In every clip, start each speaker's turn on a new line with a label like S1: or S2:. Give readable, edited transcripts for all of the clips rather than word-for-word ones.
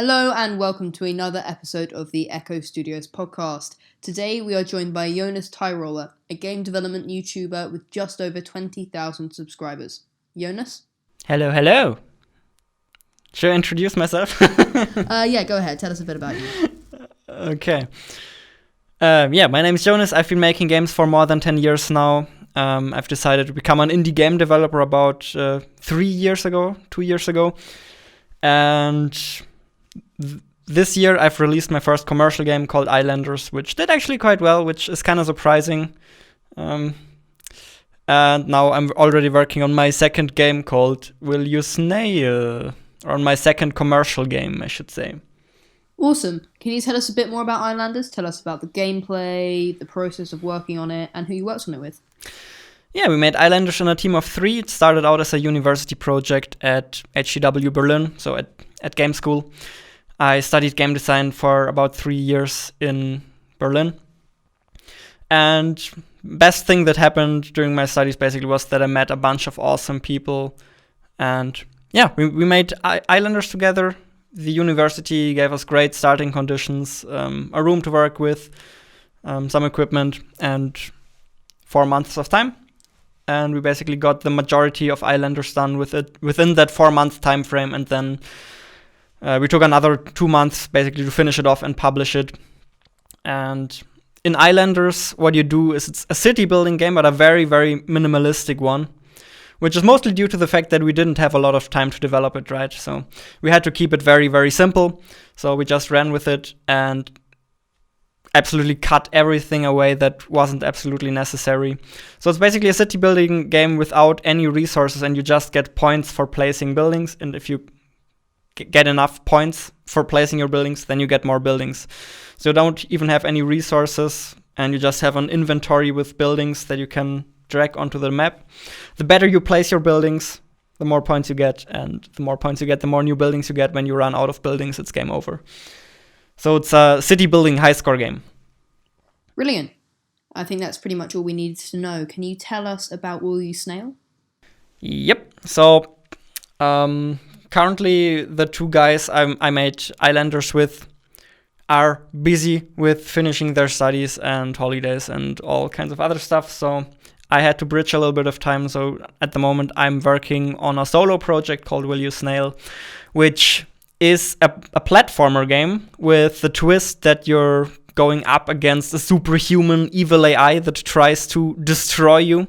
S1: Hello and welcome to another episode of the Echo Studios podcast. Today we are joined by Jonas Tyroller, a game development YouTuber with just over 20,000 subscribers. Jonas?
S2: Hello. Should I introduce myself?
S1: Yeah, go ahead. Tell us a bit about you.
S2: Okay. My name is Jonas. I've been making games for more than 10 years now. I've decided to become an indie game developer about 2 years ago. And this year I've released my first commercial game called Islanders, which did actually quite well, which is kind of surprising. And now I'm already working on my second game called You Use Snail, or on my second commercial game, I should say.
S1: Awesome. Can you tell us a bit more about Islanders? Tell us about the gameplay, the process of working on it, and who you worked on it with.
S2: Yeah, we made Islanders in a team of 3. It started out as a university project at HCW Berlin, so at game school. I studied game design for about 3 years in Berlin. And best thing that happened during my studies basically was that I met a bunch of awesome people. And yeah, we made Islanders together. The university gave us great starting conditions, a room to work with, some equipment, and 4 months of time. And we basically got the majority of Islanders done within that 4-month time frame. And then we took another 2 months basically to finish it off and publish it. And in Islanders, what you do is it's a city building game, but a very, very minimalistic one, which is mostly due to the fact that we didn't have a lot of time to develop it, right? So we had to keep it very, very simple. So we just ran with it and absolutely cut everything away that wasn't absolutely necessary. So it's basically a city building game without any resources, and you just get points for placing buildings. And if you get enough points for placing your buildings, then you get more buildings. So you don't even have any resources, and you just have an inventory with buildings that you can drag onto the map. The better you place your buildings, the more points you get, and the more points you get, the more new buildings you get. When you run out of buildings, it's game over. So it's a city building high score game.
S1: Brilliant. I think that's pretty much all we needed to know. Can you tell us about You Use Snail?
S2: Yep. So currently the 2 guys I made Islanders with are busy with finishing their studies and holidays and all kinds of other stuff. So I had to bridge a little bit of time. So at the moment I'm working on a solo project called You Use Snail, which is a platformer game with the twist that you're going up against a superhuman evil AI that tries to destroy you.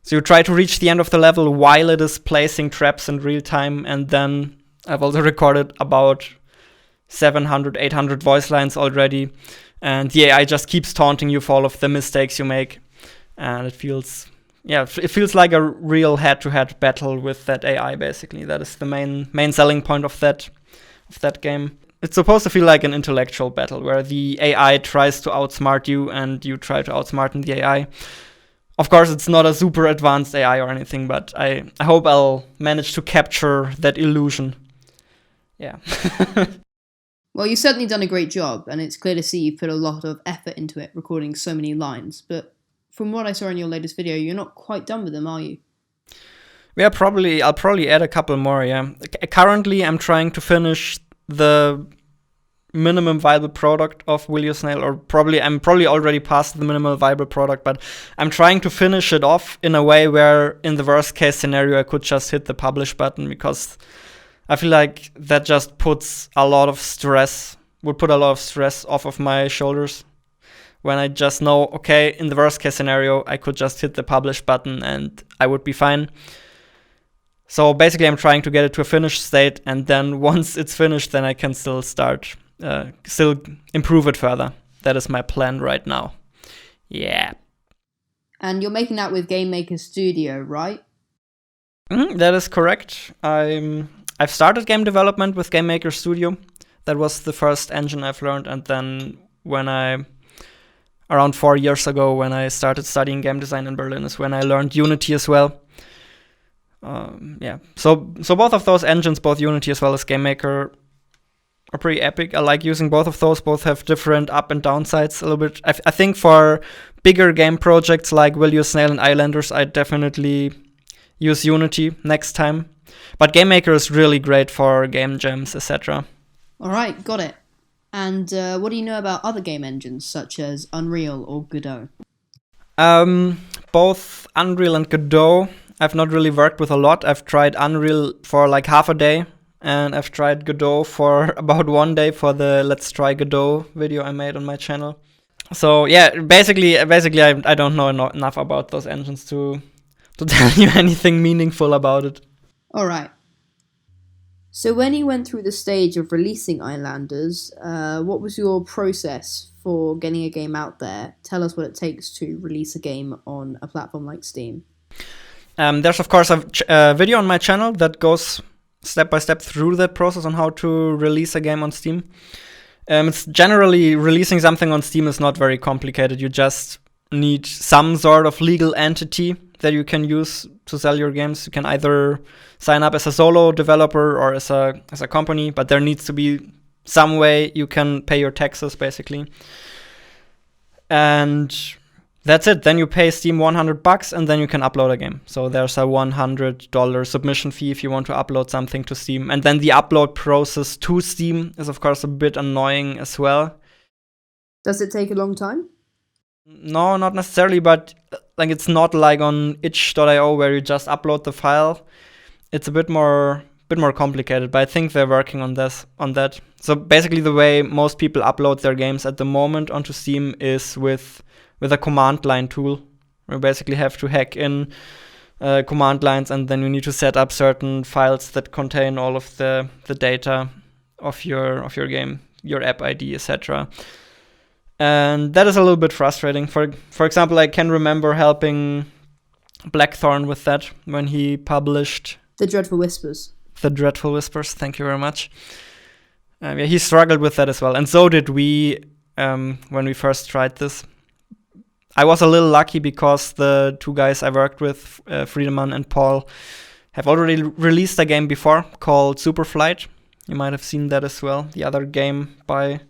S2: So you try to reach the end of the level while it is placing traps in real time. And then I've also recorded about 700, 800 voice lines already. And the AI just keeps taunting you for all of the mistakes you make. And it feels like a real head-to-head battle with that AI, basically. That is the main selling point of that game. It's supposed to feel like an intellectual battle where the AI tries to outsmart you and you try to outsmart the AI. Of course, it's not a super advanced AI or anything, but I hope I'll manage to capture that illusion. Yeah.
S1: Well, you've certainly done a great job, and it's clear to see you've put a lot of effort into it, recording so many lines. But from what I saw in your latest video, you're not quite done with them, are you?
S2: Yeah, I'll probably add a couple more, yeah. Currently, I'm trying to finish the minimum viable product of You Use Snail, or I'm probably already past the minimal viable product, but I'm trying to finish it off in a way where, in the worst case scenario, I could just hit the publish button, because I feel like that just would put a lot of stress off of my shoulders. When I just know, okay, in the worst case scenario, I could just hit the publish button and I would be fine. So basically, I'm trying to get it to a finished state, and then once it's finished, then I can still improve it further. That is my plan right now. Yeah.
S1: And you're making that with Game Maker Studio, right?
S2: That is correct. I've started game development with Game Maker Studio. That was the first engine I've learned, and then around 4 years ago, when I started studying game design in Berlin, is when I learned Unity as well. So both of those engines, both Unity as well as Game Maker, are pretty epic. I like using both of those. Both have different up and down sides a little bit. I think for bigger game projects like You Use Snail and Islanders, I definitely use Unity next time. But Game Maker is really great for game jams, etc.
S1: All right, got it. And what do you know about other game engines such as Unreal or Godot?
S2: Both Unreal and Godot, I've not really worked with a lot. I've tried Unreal for like half a day, and I've tried Godot for about 1 day for the Let's Try Godot video I made on my channel. So yeah, basically, I don't know enough about those engines to tell you anything meaningful about it.
S1: All right. So when you went through the stage of releasing Islanders, what was your process for getting a game out there? Tell us what it takes to release a game on a platform like Steam.
S2: There's of course a video on my channel that goes step by step through that process on how to release a game on Steam. It's generally releasing something on Steam is not very complicated. You just need some sort of legal entity that you can use to sell your games. You can either sign up as a solo developer or as a company, but there needs to be some way you can pay your taxes, basically. And that's it. Then you pay Steam $100 and then you can upload a game. So there's a $100 submission fee if you want to upload something to Steam. And then the upload process to Steam is, of course, a bit annoying as well.
S1: Does it take a long time?
S2: No, not necessarily, but like it's not like on itch.io where you just upload the file. It's a bit more complicated, but I think they're working on that. So basically the way most people upload their games at the moment onto Steam is with a command line tool. You basically have to hack in command lines, and then you need to set up certain files that contain all of the data of your game, your app ID, etc. And that is a little bit frustrating. For example, I can remember helping Blackthorn with that when he published
S1: The Dreadful Whispers.
S2: The Dreadful Whispers, thank you very much. Yeah, he struggled with that as well, and so did we when we first tried this. I was a little lucky because the two guys I worked with, Friedemann and Paul, have already released a game before called Superflight. You might have seen that as well, the other game by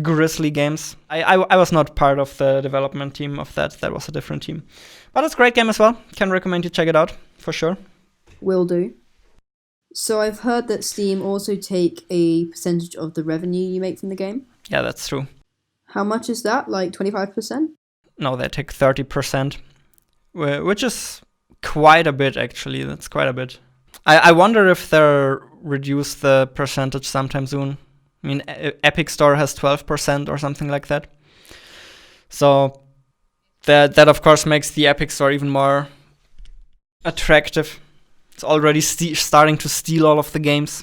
S2: Grizzly Games. I was not part of the development team of that. That was a different team. But it's a great game as well. Can recommend you check it out, for sure.
S1: Will do. So I've heard that Steam also take a percentage of the revenue you make from the game.
S2: Yeah, that's true.
S1: How much is that? Like 25%?
S2: No, they take 30%, which is quite a bit, actually. That's quite a bit. I wonder if they'll reduce the percentage sometime soon. I mean, Epic Store has 12% or something like that. So that of course makes the Epic Store even more attractive. It's already starting to steal all of the games.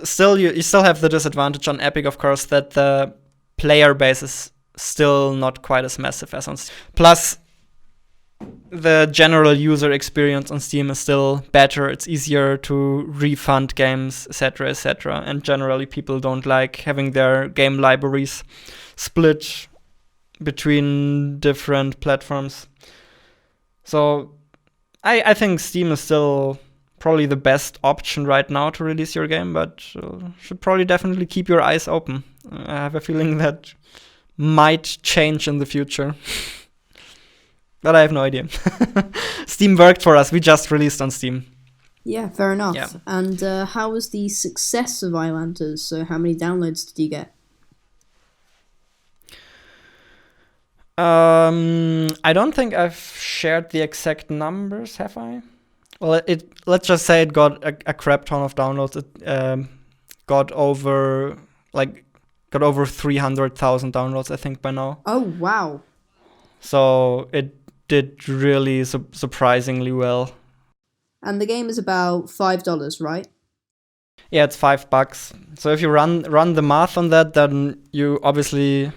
S2: Still, you still have the disadvantage on Epic, of course, that the player base is still not quite as massive as on Steam. Plus, the general user experience on Steam is still better. It's easier to refund games, etc., etc. And generally, people don't like having their game libraries split between different platforms. So, I think Steam is still probably the best option right now to release your game, but should probably definitely keep your eyes open. I have a feeling that might change in the future. But I have no idea. Steam worked for us. We just released on Steam.
S1: Yeah, fair enough.
S2: Yeah.
S1: And how was the success of Islanders? So how many downloads did you get?
S2: I don't think I've shared the exact numbers, have I? Well, let's just say it got a crap ton of downloads. It got over 300,000 downloads, I think, by now.
S1: Oh, wow.
S2: So it did really surprisingly well.
S1: And the game is about $5, right?
S2: Yeah, it's $5. So if you run the math on that, then you obviously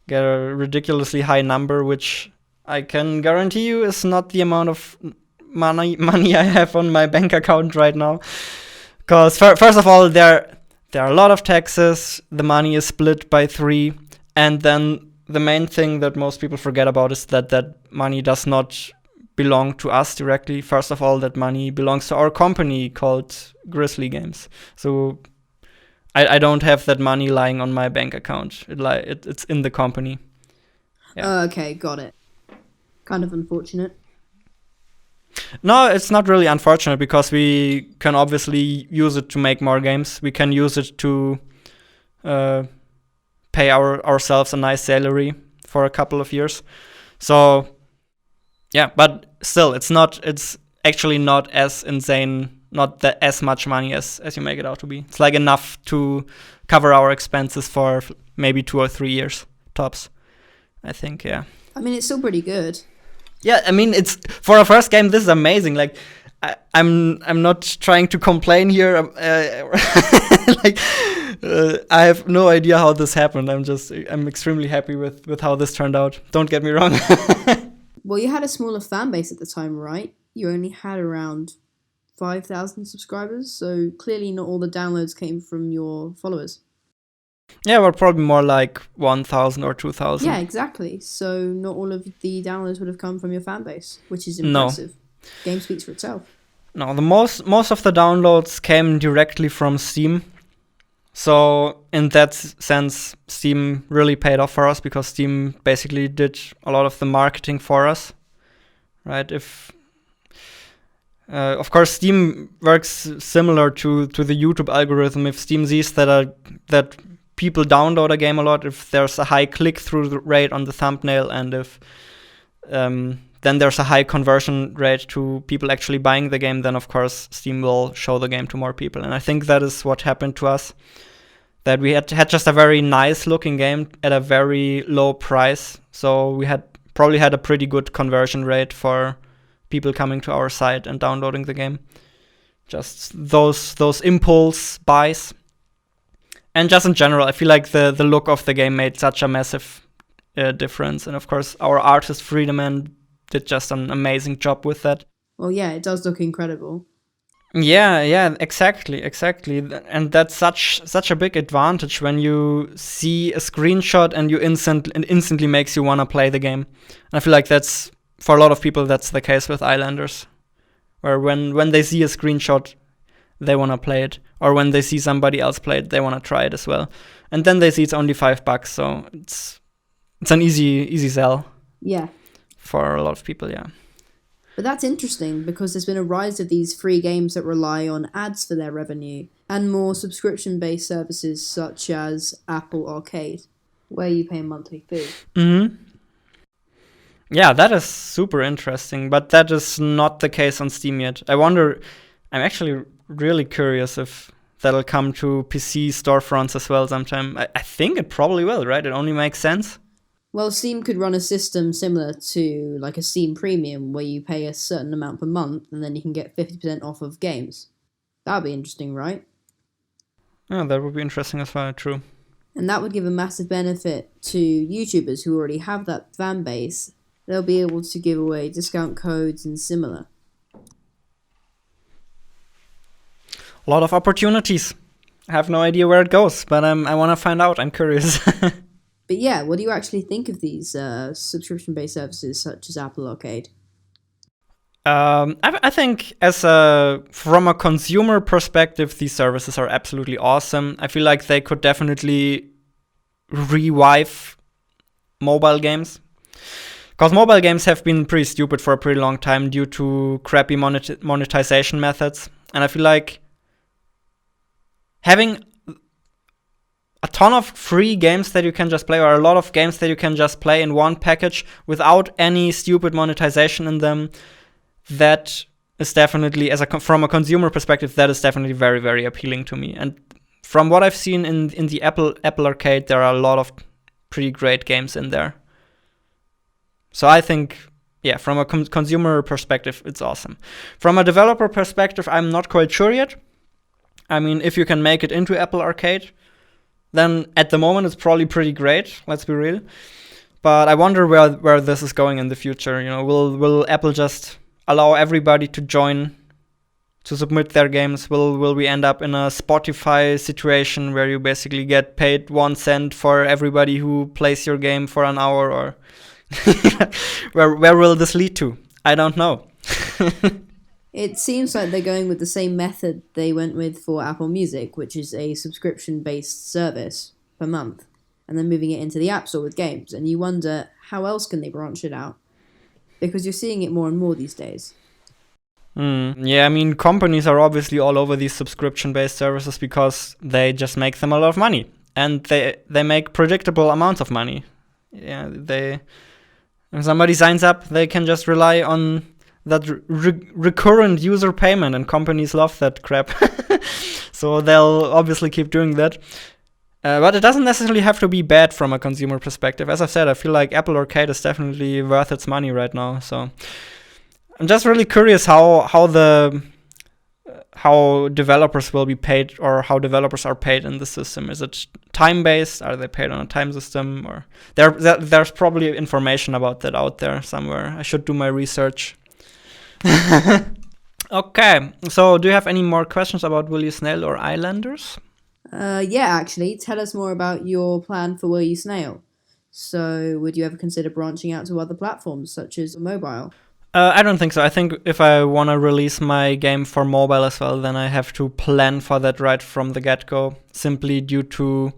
S2: get a ridiculously high number, which I can guarantee you is not the amount of money I have on my bank account right now. Because first of all, there are a lot of taxes. The money is split by 3, and then the main thing that most people forget about is that money does not belong to us directly. First of all, that money belongs to our company called Grizzly Games. So I don't have that money lying on my bank account. It's in the company. Yeah.
S1: Okay, got it. Kind of unfortunate.
S2: No, it's not really unfortunate because we can obviously use it to make more games. We can use it to uh, pay ourselves a nice salary for a couple of years. So yeah, but still, it's actually not as insane, not that as much money as you make it out to be. It's like enough to cover our expenses for maybe 2 or 3 years tops. I think, yeah.
S1: I mean, it's still pretty good.
S2: Yeah, I mean, it's for a first game. This is amazing. Like, I'm not trying to complain here. Like, I have no idea how this happened. I'm extremely happy with how this turned out. Don't get me wrong.
S1: Well, you had a smaller fan base at the time, right? You only had around 5,000 subscribers, so clearly not all the downloads came from your followers.
S2: Yeah, we're probably more like 1,000 or 2,000.
S1: Yeah, exactly. So not all of the downloads would have come from your fan base, which is
S2: No.
S1: impressive. Game speaks for itself.
S2: No, the most of the downloads came directly from Steam. So in that sense, Steam really paid off for us because Steam basically did a lot of the marketing for us, right? If of course Steam works similar to the YouTube algorithm. If Steam sees that people download a game a lot, if there's a high click-through rate on the thumbnail, and if then there's a high conversion rate to people actually buying the game, then of course Steam will show the game to more people. And I think that is what happened to us. That we had just a very nice looking game at a very low price. So we probably had a pretty good conversion rate for people coming to our site and downloading the game. Just those impulse buys. And just in general, I feel like the look of the game made such a massive difference. And of course, our artist Friedemann did just an amazing job with that.
S1: Well, yeah, it does look incredible.
S2: Yeah, exactly. And that's such a big advantage when you see a screenshot and it instantly makes you want to play the game. And I feel like that's, for a lot of people, that's the case with Islanders. Where when they see a screenshot, they want to play it. Or when they see somebody else play it, they want to try it as well. And then they see it's only $5, so it's an easy sell.
S1: Yeah.
S2: For a lot of people, yeah.
S1: But that's interesting because there's been a rise of these free games that rely on ads for their revenue and more subscription-based services such as Apple Arcade, where you pay a monthly fee.
S2: Mm-hmm. Yeah, that is super interesting, but that is not the case on Steam yet. I'm actually really curious if that'll come to PC storefronts as well sometime. I think it probably will, right? It only makes sense.
S1: Well, Steam could run a system similar to like a Steam Premium where you pay a certain amount per month and then you can get 50% off of games. That would be interesting, right?
S2: Yeah, that would be interesting as well, true.
S1: And that would give a massive benefit to YouTubers who already have that fan base. They'll be able to give away discount codes and similar.
S2: A lot of opportunities. I have no idea where it goes, but I want to find out. I'm curious.
S1: But yeah, what do you actually think of these subscription-based services such as Apple Arcade?
S2: I think from a consumer perspective, these services are absolutely awesome. I feel like they could definitely revive mobile games. Because mobile games have been pretty stupid for a pretty long time due to crappy monetization methods. And I feel like having a ton of free games that you can just play, or a lot of games that you can just play in one package without any stupid monetization in them, that is definitely, from a consumer perspective, that is definitely very, very appealing to me. And from what I've seen in the Apple Arcade, there are a lot of pretty great games in there. So I think, yeah, from a consumer perspective, it's awesome. From a developer perspective, I'm not quite sure yet. I mean, if you can make it into Apple Arcade, then at the moment it's probably pretty great, let's be real. But I wonder where this is going in the future. You know, will Apple just allow everybody to join, to submit their games? Will we end up in a Spotify situation where you basically get paid 1 cent for everybody who plays your game for an hour? Or where will this lead to? I don't know.
S1: It seems like they're going with the same method they went with for Apple Music, which is a subscription-based service per month, and then moving it into the App Store with games. And you wonder, how else can they branch it out? Because you're seeing it more and more these days.
S2: Yeah, I mean, companies are obviously all over these subscription-based services because they just make them a lot of money, and they make predictable amounts of money. Yeah, if somebody signs up, they can just rely on that recurrent user payment, and companies love that crap. So they'll obviously keep doing that. But it doesn't necessarily have to be bad from a consumer perspective. As I've said, I feel like Apple Arcade is definitely worth its money right now. So I'm just really curious how developers will be paid, or how developers are paid in the system. Is it time based? Are they paid on a time system? Or there's probably information about that out there somewhere. I should do my research. Okay, so do you have any more questions about Will You Snail or Islanders?
S1: Yeah, actually, tell us more about your plan for Will You Snail. So, would you ever consider branching out to other platforms, such as mobile?
S2: I don't think so. I think if I want to release my game for mobile as well, then I have to plan for that right from the get-go, simply due to,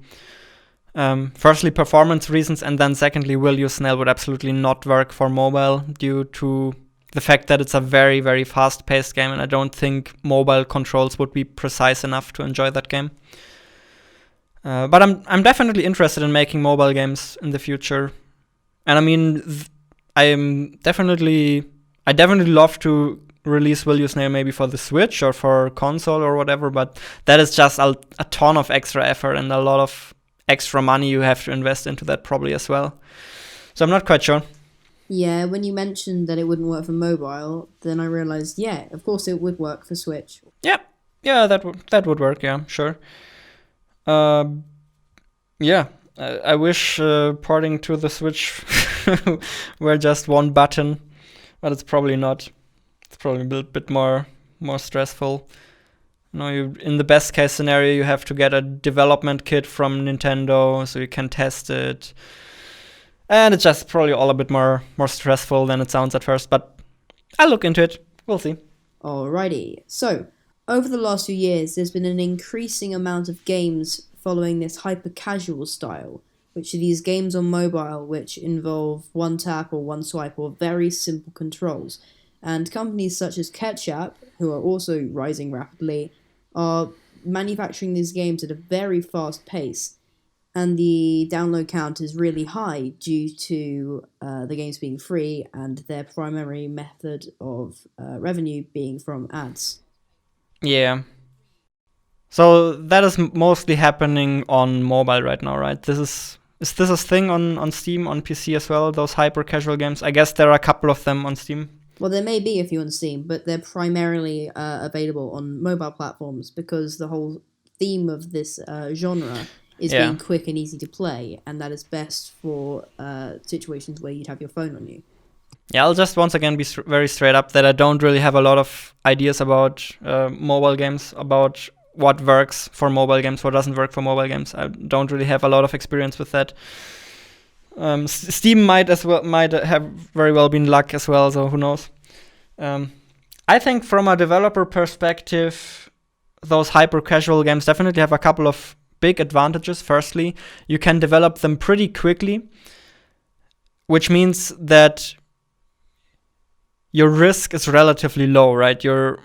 S2: firstly, performance reasons, and then secondly, Will You Snail would absolutely not work for mobile due to the fact that it's a very, very fast-paced game, and I don't think mobile controls would be precise enough to enjoy that game. But I'm definitely interested in making mobile games in the future, and I mean, I definitely love to release Will You Snail maybe for the Switch or for console or whatever, but that is just a ton of extra effort and a lot of extra money you have to invest into that probably as well. So I'm not quite sure.
S1: Yeah, when you mentioned that it wouldn't work for mobile, then I realized, yeah, of course it would work for Switch.
S2: Yeah, that would work. Yeah, sure. Yeah, I wish porting to the Switch were just one button, but it's probably not. It's probably a bit more stressful. You know, in the best case scenario, you have to get a development kit from Nintendo so you can test it, and it's just probably all a bit more stressful than it sounds at first. But I'll look into it. We'll see.
S1: Alrighty. So, over the last few years, there's been an increasing amount of games following this hyper-casual style, which are these games on mobile which involve one tap or one swipe or very simple controls. And companies such as Ketchup, who are also rising rapidly, are manufacturing these games at a very fast pace. And the download count is really high due to the games being free and their primary method of revenue being from ads.
S2: Yeah. So that is mostly happening on mobile right now, right? Is this a thing on Steam, on PC as well? Those hyper casual games. I guess there are a couple of them on Steam.
S1: Well, there may be a few on Steam, but they're primarily available on mobile platforms because the whole theme of this genre is being quick and easy to play, and that is best for situations where you'd have your phone on you.
S2: Yeah, I'll just once again be very straight up that I don't really have a lot of ideas about mobile games, about what works for mobile games, what doesn't work for mobile games. I don't really have a lot of experience with that. Steam might have very well been luck as well, so who knows. I think from a developer perspective, those hyper casual games definitely have a couple of big advantages. Firstly, you can develop them pretty quickly, which means that your risk is relatively low, right? Your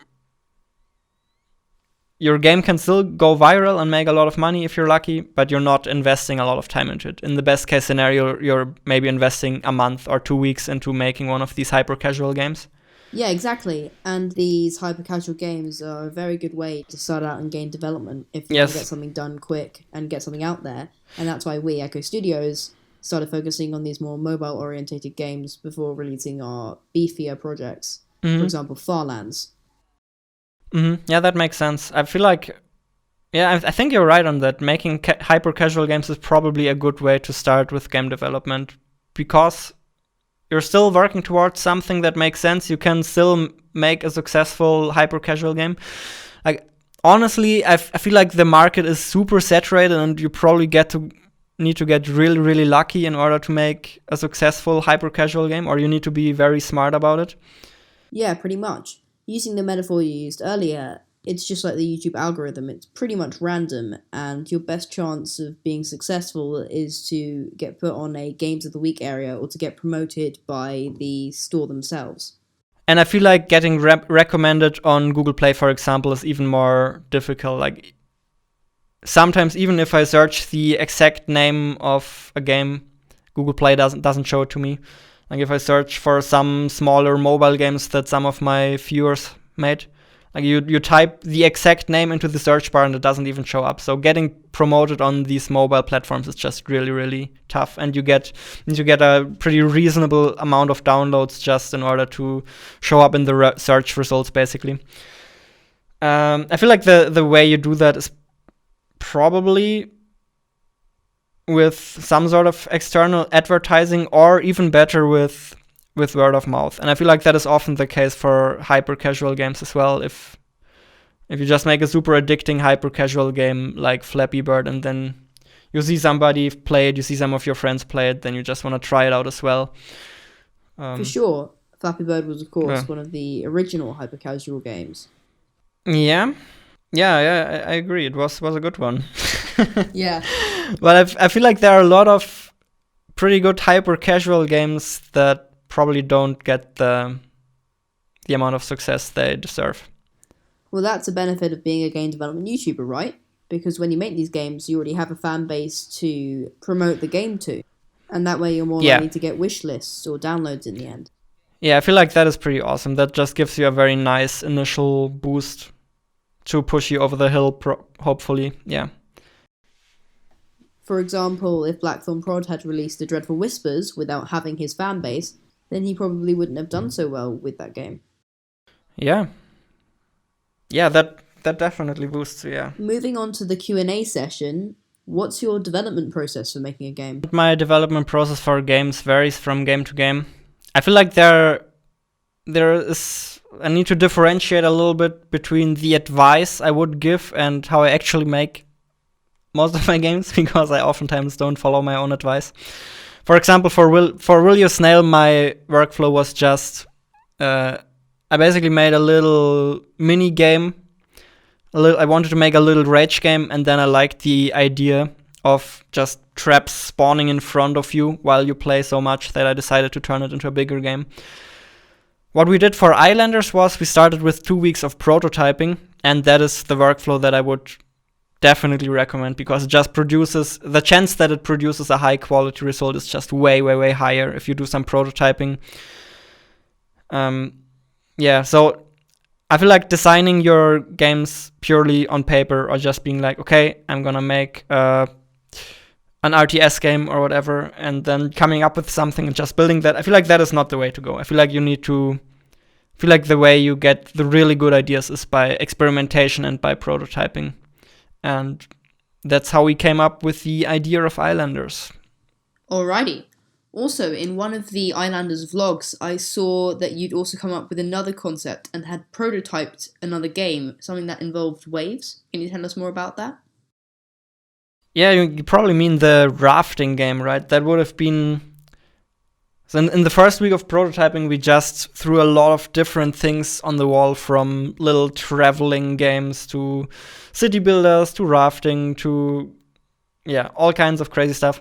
S2: game can still go viral and make a lot of money if you're lucky, but you're not investing a lot of time into it. In the best case scenario, you're maybe investing a month or 2 weeks into making one of these hyper casual games.
S1: Yeah, exactly. And these hyper casual games are a very good way to start out and gain development if you want to get something done quick and get something out there. And that's why we, Echo Studios, started focusing on these more mobile orientated games before releasing our beefier projects. Mm-hmm. For example, Farlands.
S2: Mm-hmm. Yeah, that makes sense. I feel like, I think you're right on that. Making hyper casual games is probably a good way to start with game development because you're still working towards something that makes sense. You can still make a successful hyper casual game. Like, honestly, I feel like the market is super saturated, and you probably need to get really, really lucky in order to make a successful hyper casual game, or you need to be very smart about it.
S1: Yeah, pretty much. Using the metaphor you used earlier, it's just like the YouTube algorithm. It's pretty much random, and your best chance of being successful is to get put on a Games of the Week area or to get promoted by the store themselves.
S2: And I feel like getting recommended on Google Play, for example, is even more difficult. Like sometimes, even if I search the exact name of a game, Google Play doesn't show it to me. Like if I search for some smaller mobile games that some of my viewers made, like you type the exact name into the search bar and it doesn't even show up. So getting promoted on these mobile platforms is just really, really tough. And you get a pretty reasonable amount of downloads just in order to show up in the search results, basically. I feel like the way you do that is probably with some sort of external advertising, or even better with word of mouth. And I feel like that is often the case for hyper casual games as well. If you just make a super addicting hyper casual game like Flappy Bird, and then you see somebody play it, you see some of your friends play it, then you just want to try it out as well.
S1: For sure, Flappy Bird was, of course, one of the original hyper casual games.
S2: Yeah, I agree. It was a good one.
S1: Yeah.
S2: But I feel like there are a lot of pretty good hyper casual games that probably don't get the amount of success they deserve.
S1: Well, that's a benefit of being a game development YouTuber, right? Because when you make these games, you already have a fan base to promote the game to. And that way you're more likely to get wish lists or downloads in the end.
S2: Yeah, I feel like that is pretty awesome. That just gives you a very nice initial boost to push you over the hill, hopefully. Yeah.
S1: For example, if Blackthorn Prod had released The Dreadful Whispers without having his fan base, then he probably wouldn't have done so well with that game.
S2: Yeah. Yeah, that definitely boosts, yeah.
S1: Moving on to the Q&A session, what's your development process for making a game?
S2: My development process for games varies from game to game. I feel like there is, I need to differentiate a little bit between the advice I would give and how I actually make most of my games, because I oftentimes don't follow my own advice. For example, for Will You Snail, my workflow was just I basically made a little mini game. I wanted to make a little rage game, and then I liked the idea of just traps spawning in front of you while you play so much that I decided to turn it into a bigger game. What we did for Islanders was we started with 2 weeks of prototyping, and that is the workflow that I would definitely recommend, because it just produces, the chance that it produces a high quality result is just way, way, way higher if you do some prototyping. So I feel like designing your games purely on paper, or just being like, okay, I'm gonna make an RTS game or whatever, and then coming up with something and just building that, I feel like that is not the way to go. I feel like the way you get the really good ideas is by experimentation and by prototyping. And that's how we came up with the idea of Islanders.
S1: Alrighty. Also, in one of the Islanders vlogs, I saw that you'd also come up with another concept and had prototyped another game, something that involved waves. Can you tell us more about that?
S2: Yeah, you probably mean the rafting game, right? That would have been... So in the first week of prototyping, we just threw a lot of different things on the wall, from little traveling games to city builders to rafting to, all kinds of crazy stuff.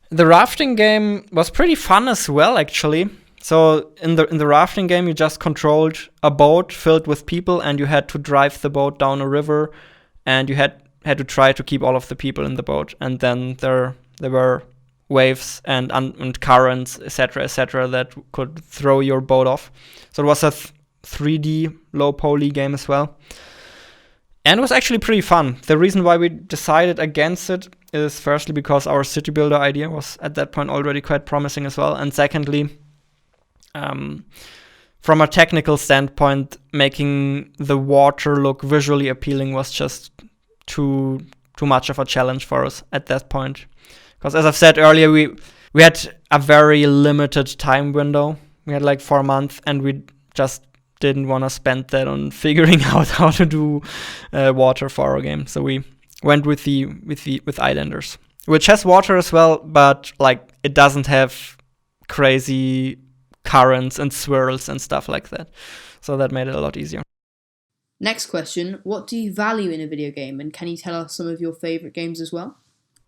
S2: The rafting game was pretty fun as well, actually. So in the rafting game, you just controlled a boat filled with people, and you had to drive the boat down a river, and you had to try to keep all of the people in the boat. And then there were waves and currents, etc., that could throw your boat off. So it was a 3D low poly game as well. And it was actually pretty fun. The reason why we decided against it is firstly because our city builder idea was at that point already quite promising as well. And secondly, from a technical standpoint, making the water look visually appealing was just too much of a challenge for us at that point. Because as I've said earlier, we had a very limited time window. We had like 4 months, and we just didn't want to spend that on figuring out how to do water for our game. So we went with Islanders, which has water as well, but like it doesn't have crazy currents and swirls and stuff like that. So that made it a lot easier.
S1: Next question, what do you value in a video game, and can you tell us some of your favorite games as well?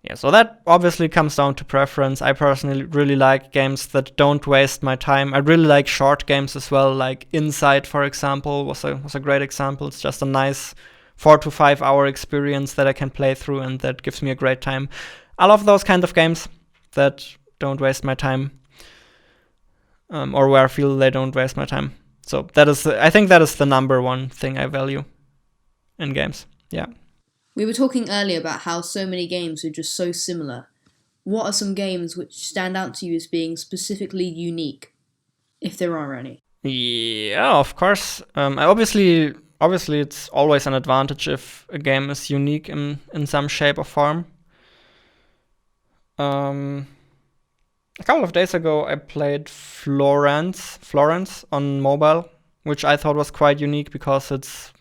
S2: Yeah, so that obviously comes down to preference. I personally really like games that don't waste my time. I really like short games as well, like Inside, for example, was a great example. It's just a nice 4 to 5 hour experience that I can play through, and that gives me a great time. I love those kind of games that don't waste my time, or where I feel they don't waste my time. So I think that is the number one thing I value in games. Yeah.
S1: We were talking earlier about how so many games are just so similar. What are some games which stand out to you as being specifically unique, if there are any?
S2: Yeah, of course. Obviously, it's always an advantage if a game is unique in some shape or form. A couple of days ago, I played Florence on mobile, which I thought was quite unique because it's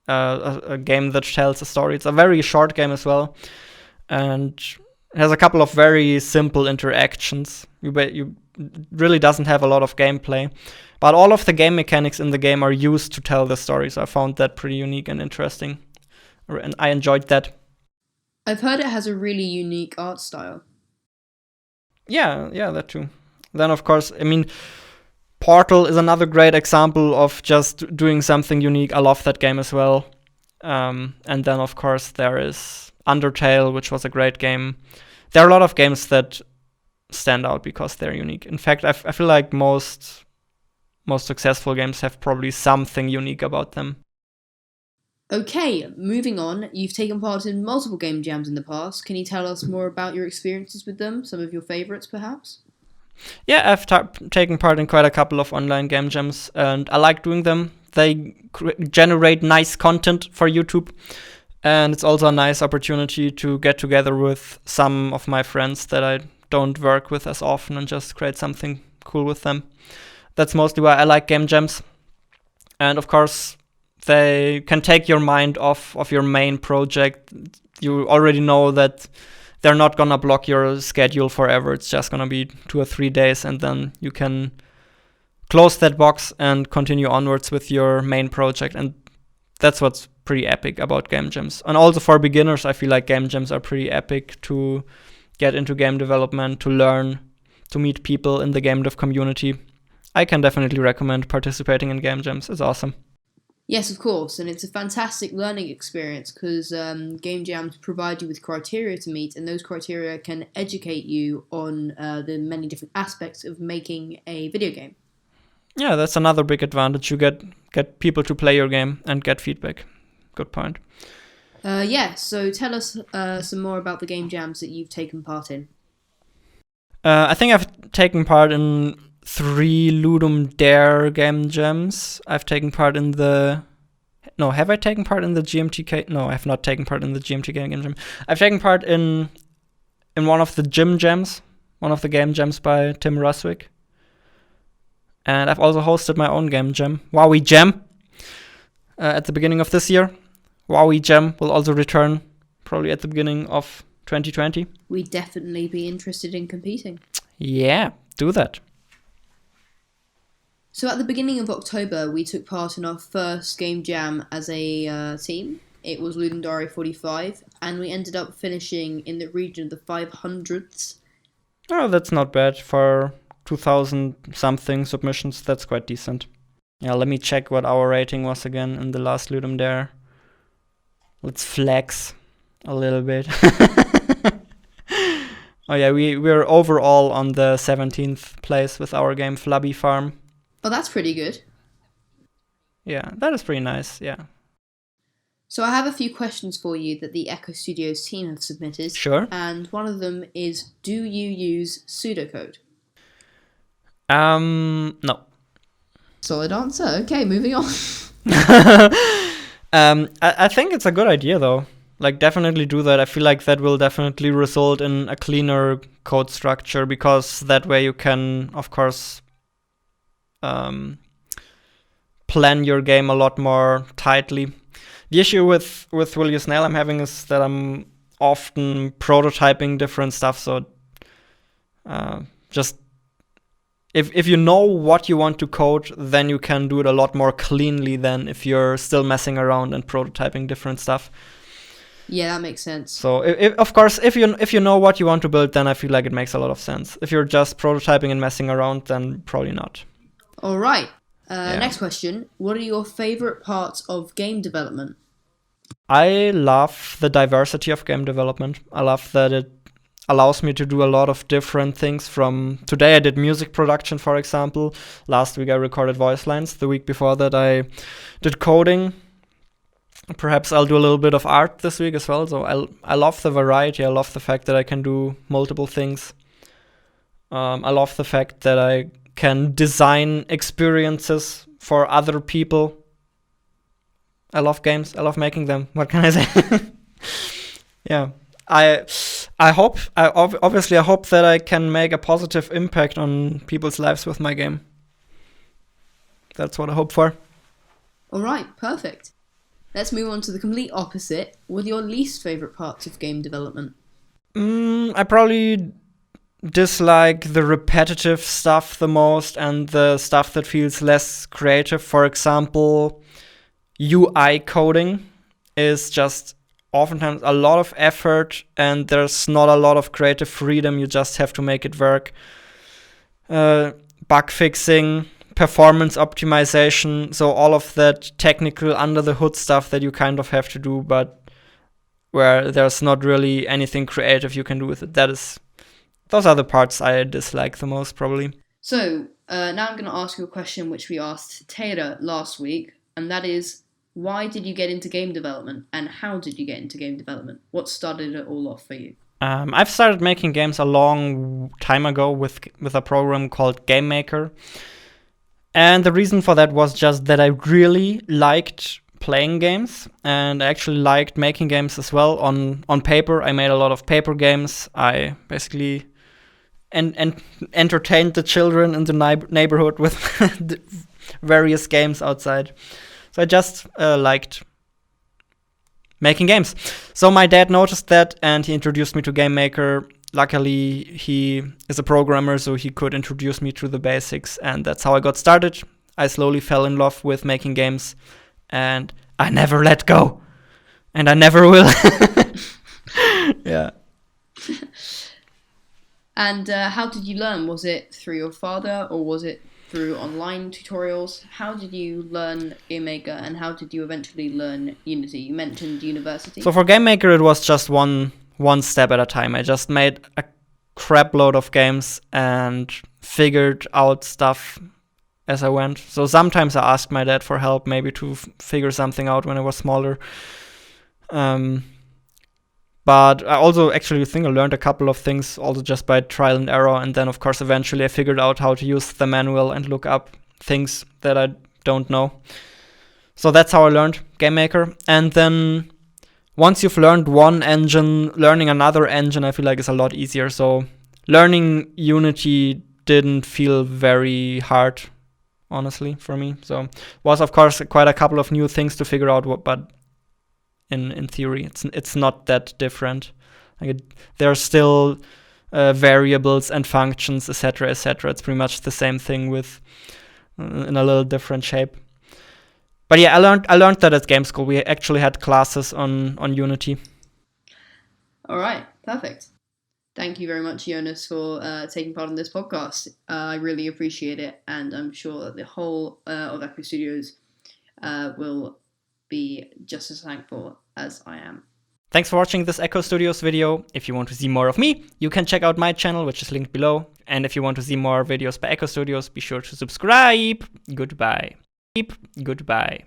S2: a game that tells a story. It's a very short game as well, and has a couple of very simple interactions. You really doesn't have a lot of gameplay, but all of the game mechanics in the game are used to tell the story. So I found that pretty unique and interesting, and I enjoyed that.
S1: I've heard it has a really unique art style.
S2: Yeah, that too. Then of course, I mean, Portal is another great example of just doing something unique. I love that game as well. And then, of course, there is Undertale, which was a great game. There are a lot of games that stand out because they're unique. In fact, I feel like most successful games have probably something unique about them.
S1: Okay, moving on. You've taken part in multiple game jams in the past. Can you tell us more about your experiences with them? Some of your favorites, perhaps?
S2: Yeah, I've taken part in quite a couple of online game jams, and I like doing them. They generate nice content for YouTube, and it's also a nice opportunity to get together with some of my friends that I don't work with as often and just create something cool with them. That's mostly why I like game jams. And of course, they can take your mind off of your main project. You already know that they're not gonna block your schedule forever. It's just gonna be 2 or 3 days, and then you can close that box and continue onwards with your main project. And that's what's pretty epic about game jams. And also for beginners, I feel like game jams are pretty epic to get into game development, to learn, to meet people in the game dev community. I can definitely recommend participating in game jams. It's awesome.
S1: Yes, of course, and it's a fantastic learning experience because game jams provide you with criteria to meet, and those criteria can educate you on the many different aspects of making a video game.
S2: Yeah, that's another big advantage. You get people to play your game and get feedback. Good point.
S1: So tell us some more about the game jams that you've taken part in.
S2: I think I've taken part in 3 Ludum Dare game jams. I've taken part in have I taken part in the GMTK? No, I have not taken part in the GMTK game jam. I've taken part in one of the gym jams, one of the game jams by Tim Ruswick. And I've also hosted my own game jam, Wowie Jam, at the beginning of this year. Wowie Jam will also return probably at the beginning of 2020.
S1: We'd definitely be interested in competing.
S2: Yeah, do that.
S1: So at the beginning of October, we took part in our first game jam as a team. It was Ludum Dare 45, and we ended up finishing in the region of the 500s.
S2: Oh, that's not bad for 2,000-something submissions. That's quite decent. Yeah, let me check what our rating was again in the last Ludum Dare. Let's flex a little bit. Oh yeah, we're overall on the 17th place with our game Flubby Farm.
S1: Oh, that's pretty good.
S2: Yeah, that is pretty nice, yeah.
S1: So I have a few questions for you that the Echo Studios team have submitted.
S2: Sure.
S1: And one of them is, do you use pseudocode?
S2: No.
S1: Solid answer. Okay, moving on.
S2: I think it's a good idea though. Like, definitely do that. I feel like that will definitely result in a cleaner code structure, because that way you can, of course, plan your game a lot more tightly. The issue with Will You Snail I'm having is that I'm often prototyping different stuff, so just if you know what you want to code, then you can do it a lot more cleanly than if you're still messing around and prototyping different stuff.
S1: Yeah, that makes sense.
S2: So of course, if you know what you want to build, then I feel like it makes a lot of sense. If you're just prototyping and messing around, then probably not.
S1: All right.
S2: Yeah.
S1: Next question. What are your favorite parts of game development?
S2: I love the diversity of game development. I love that it allows me to do a lot of different things. From today I did music production, for example. Last week I recorded voice lines. The week before that I did coding. Perhaps I'll do a little bit of art this week as well. So I love the variety. I love the fact that I can do multiple things. I love the fact that I can design experiences for other people. I love games. I love making them. What can I say? Yeah. I hope that I can make a positive impact on people's lives with my game. That's what I hope for.
S1: All right, perfect. Let's move on to the complete opposite. What are your least favorite parts of game development?
S2: I probably dislike the repetitive stuff the most and the stuff that feels less creative. For example, UI coding is just oftentimes a lot of effort and there's not a lot of creative freedom. You just have to make it work. Bug fixing, performance optimization, so all of that technical under the hood stuff that you kind of have to do, but where there's not really anything creative you can do with it. Those are the parts I dislike the most, probably.
S1: So, now I'm going to ask you a question which we asked Taylor last week, and that is, why did you get into game development, and how did you get into game development? What started it all off for you?
S2: I've started making games a long time ago with a program called Game Maker. And the reason for that was just that I really liked playing games, and I actually liked making games as well. On paper, I made a lot of paper games. I basically and entertained the children in the neighborhood with various games outside. So I just liked making games. So my dad noticed that, and he introduced me to Game Maker. Luckily, he is a programmer, so he could introduce me to the basics, and that's how I got started. I slowly fell in love with making games, and I never let go. And I never will. Yeah.
S1: And how did you learn? Was it through your father, or was it through online tutorials? How did you learn Game Maker, and how did you eventually learn Unity? You mentioned university.
S2: So for Game Maker, it was just one step at a time. I just made a crap load of games and figured out stuff as I went. So sometimes I asked my dad for help, maybe to figure something out when I was smaller. But I also actually think I learned a couple of things also just by trial and error. And then, of course, eventually I figured out how to use the manual and look up things that I don't know. So that's how I learned Game Maker. And then once you've learned one engine, learning another engine, I feel like is a lot easier. So learning Unity didn't feel very hard, honestly, for me. So it was, of course, quite a couple of new things to figure out, but in theory, it's not that different. There are still variables and functions, etc., etc. It's pretty much the same thing with in a little different shape. But yeah, I learned that at game school. We actually had classes on Unity.
S1: All right, perfect. Thank you very much, Jonas, for taking part in this podcast. I really appreciate it, and I'm sure that the whole of Echo Studios will be just as thankful as I am.
S2: Thanks for watching this Echo Studios video. If you want to see more of me, you can check out my channel, which is linked below. And if you want to see more videos by Echo Studios, be sure to subscribe. Goodbye. Goodbye.